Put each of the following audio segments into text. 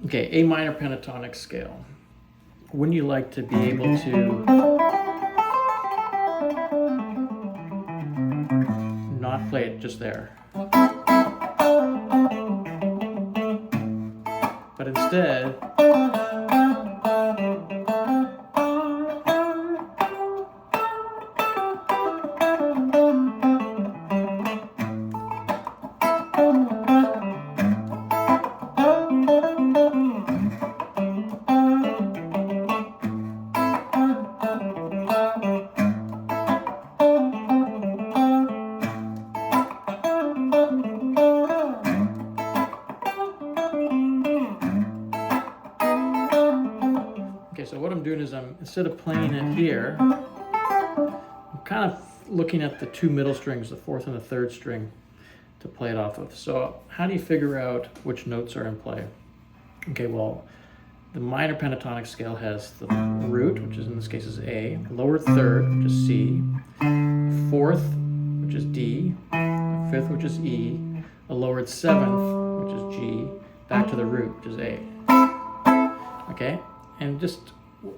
Okay, A minor pentatonic scale. Wouldn't you like to be able to not play it just there, but instead okay, so what I'm doing is instead of playing it here, I'm kind of looking at the two middle strings, the fourth and the third string, to play it off of. So how do you figure out which notes are in play? Okay, well, the minor pentatonic scale has the root, which is in this case is A, lower third, which is C, fourth, which is D, fifth, which is E, a lowered seventh, which is G, back to the root, which is A. Okay, and just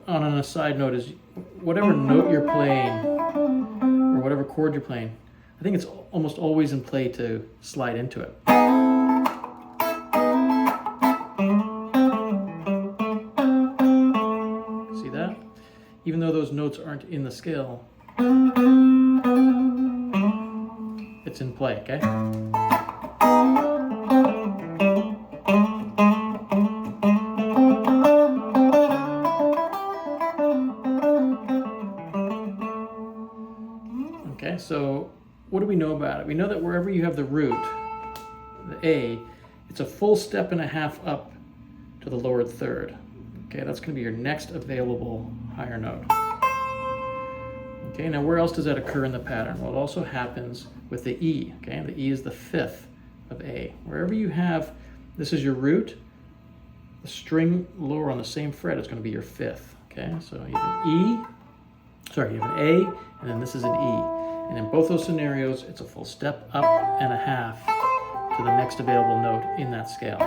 on an aside note is whatever note you're playing or whatever chord you're playing, I think it's almost always in play to slide into it. See that? Even though those notes aren't in the scale, it's in play, okay? Okay, so what do we know about it? We know that wherever you have the root, the A, it's a full step and a half up to the lowered third. Okay, that's going to be your next available higher note. Okay, now where else does that occur in the pattern? Well, it also happens with the E. Okay, the E is the fifth of A. Wherever you have, this is your root, the string lower on the same fret is going to be your fifth. Okay, so you have an you have an A, and then this is an E. And in both those scenarios, it's a full step up and a half to the next available note in that scale.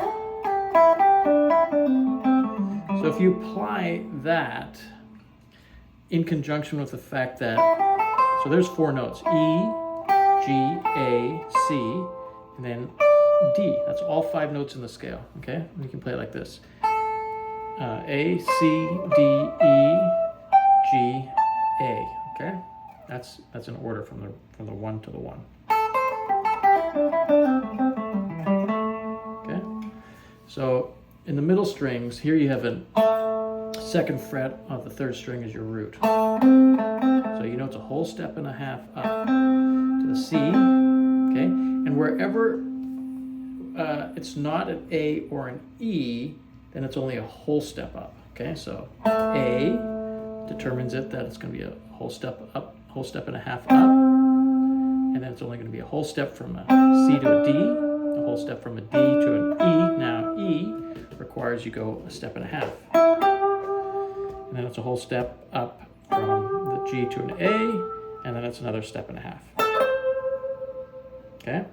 So if you apply that in conjunction with the fact that, so there's four notes, E, G, A, C, and then D. That's all five notes in the scale, okay? And you can play it like this. A, C, D, E, G, A, okay? That's an order from the one to the one. Okay? So in the middle strings, here you have a second fret of the third string as your root. So you know it's a whole step and a half up to the C, okay? And wherever it's not an A or an E, then it's only a whole step up, okay? So A determines it that it's going to be a whole step up, whole step and a half up, and then it's only going to be a whole step from a C to a D, a whole step from a D to an E. Now E requires you go a step and a half, and then it's a whole step up from the G to an A, and then it's another step and a half. Okay?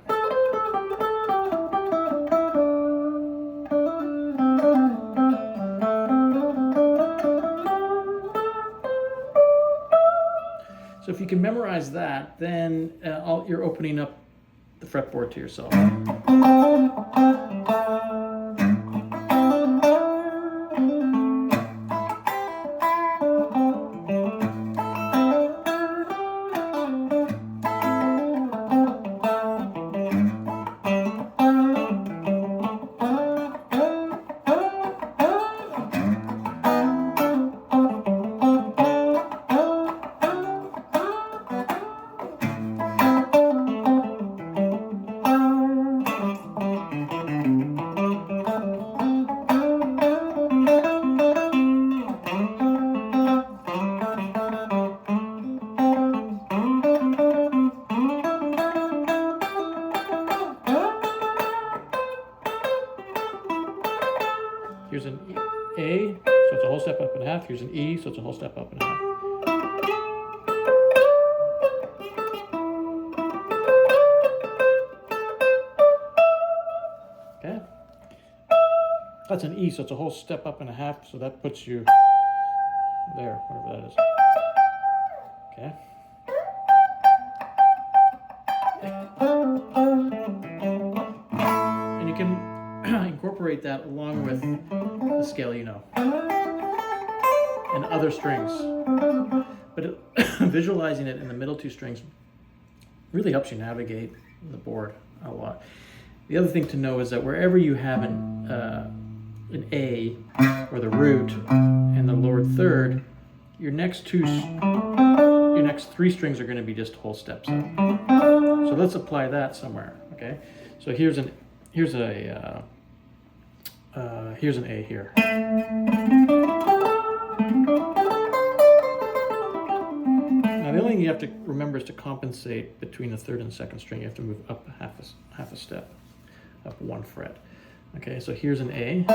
So if you can memorize that, then you're opening up the fretboard to yourself. Here's an A, so it's a whole step up and a half. Here's an E, so it's a whole step up and a half. Okay. That's an E, so it's a whole step up and a half, so that puts you there, whatever that is. Okay. And you can incorporate that along with the scale you know and other strings. But visualizing it in the middle two strings really helps you navigate the board a lot. The other thing to know is that wherever you have an A, or the root, and the lowered third, your next three strings are going to be just whole steps up. So let's apply that somewhere. Okay. So here's an A here. Now the only thing you have to remember is to compensate between the third and second string. You have to move up half a step, up one fret. Okay, so here's an A.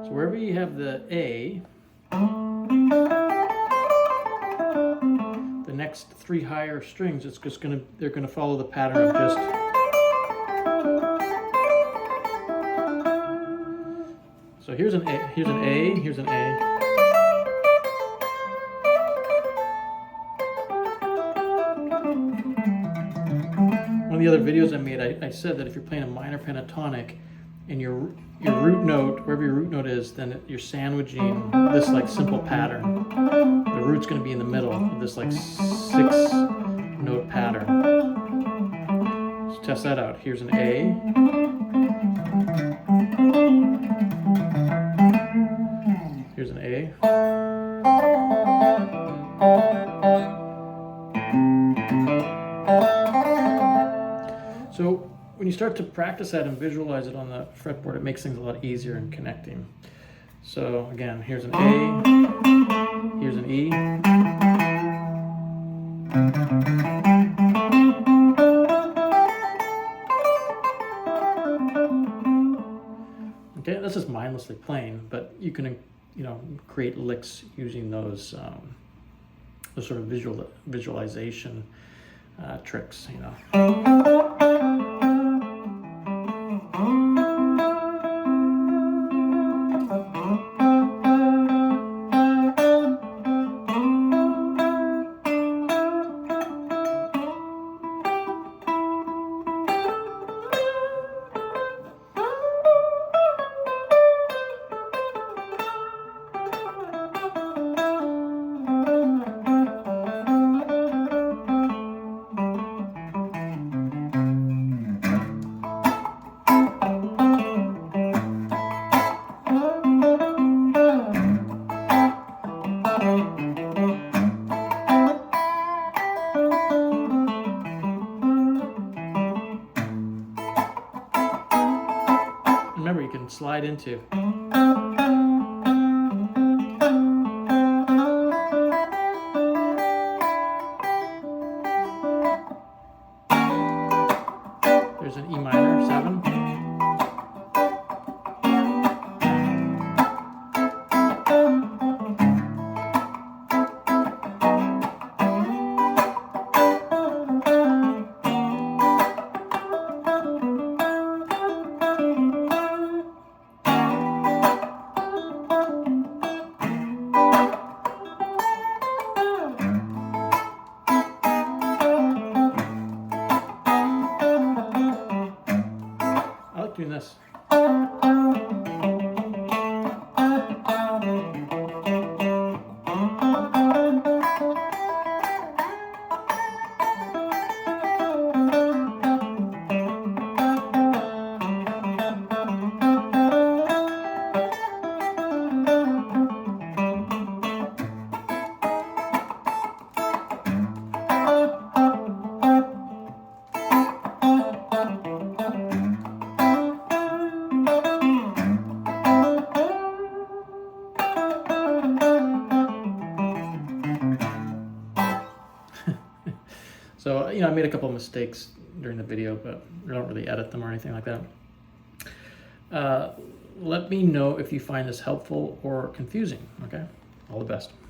So wherever you have the A, the next three higher strings, they're gonna follow the pattern of just. So here's an A, here's an A, here's an A. One of the other videos I made, I said that if you're playing a minor pentatonic and your root note, wherever your root note is, then you're sandwiching this like simple pattern. The root's going to be in the middle of this like 6-note pattern. Let's test that out. Here's an A. Here's an A. So when you start to practice that and visualize it on the fretboard, it makes things a lot easier in connecting. So again, here's an A, here's an E. Okay, this is mindlessly playing, but you can, create licks using those sort of visualization tricks, Remember, you can slide into. There's an E minor 7. I like doing this. So, I made a couple of mistakes during the video, but I don't really edit them or anything like that. Let me know if you find this helpful or confusing, okay? All the best.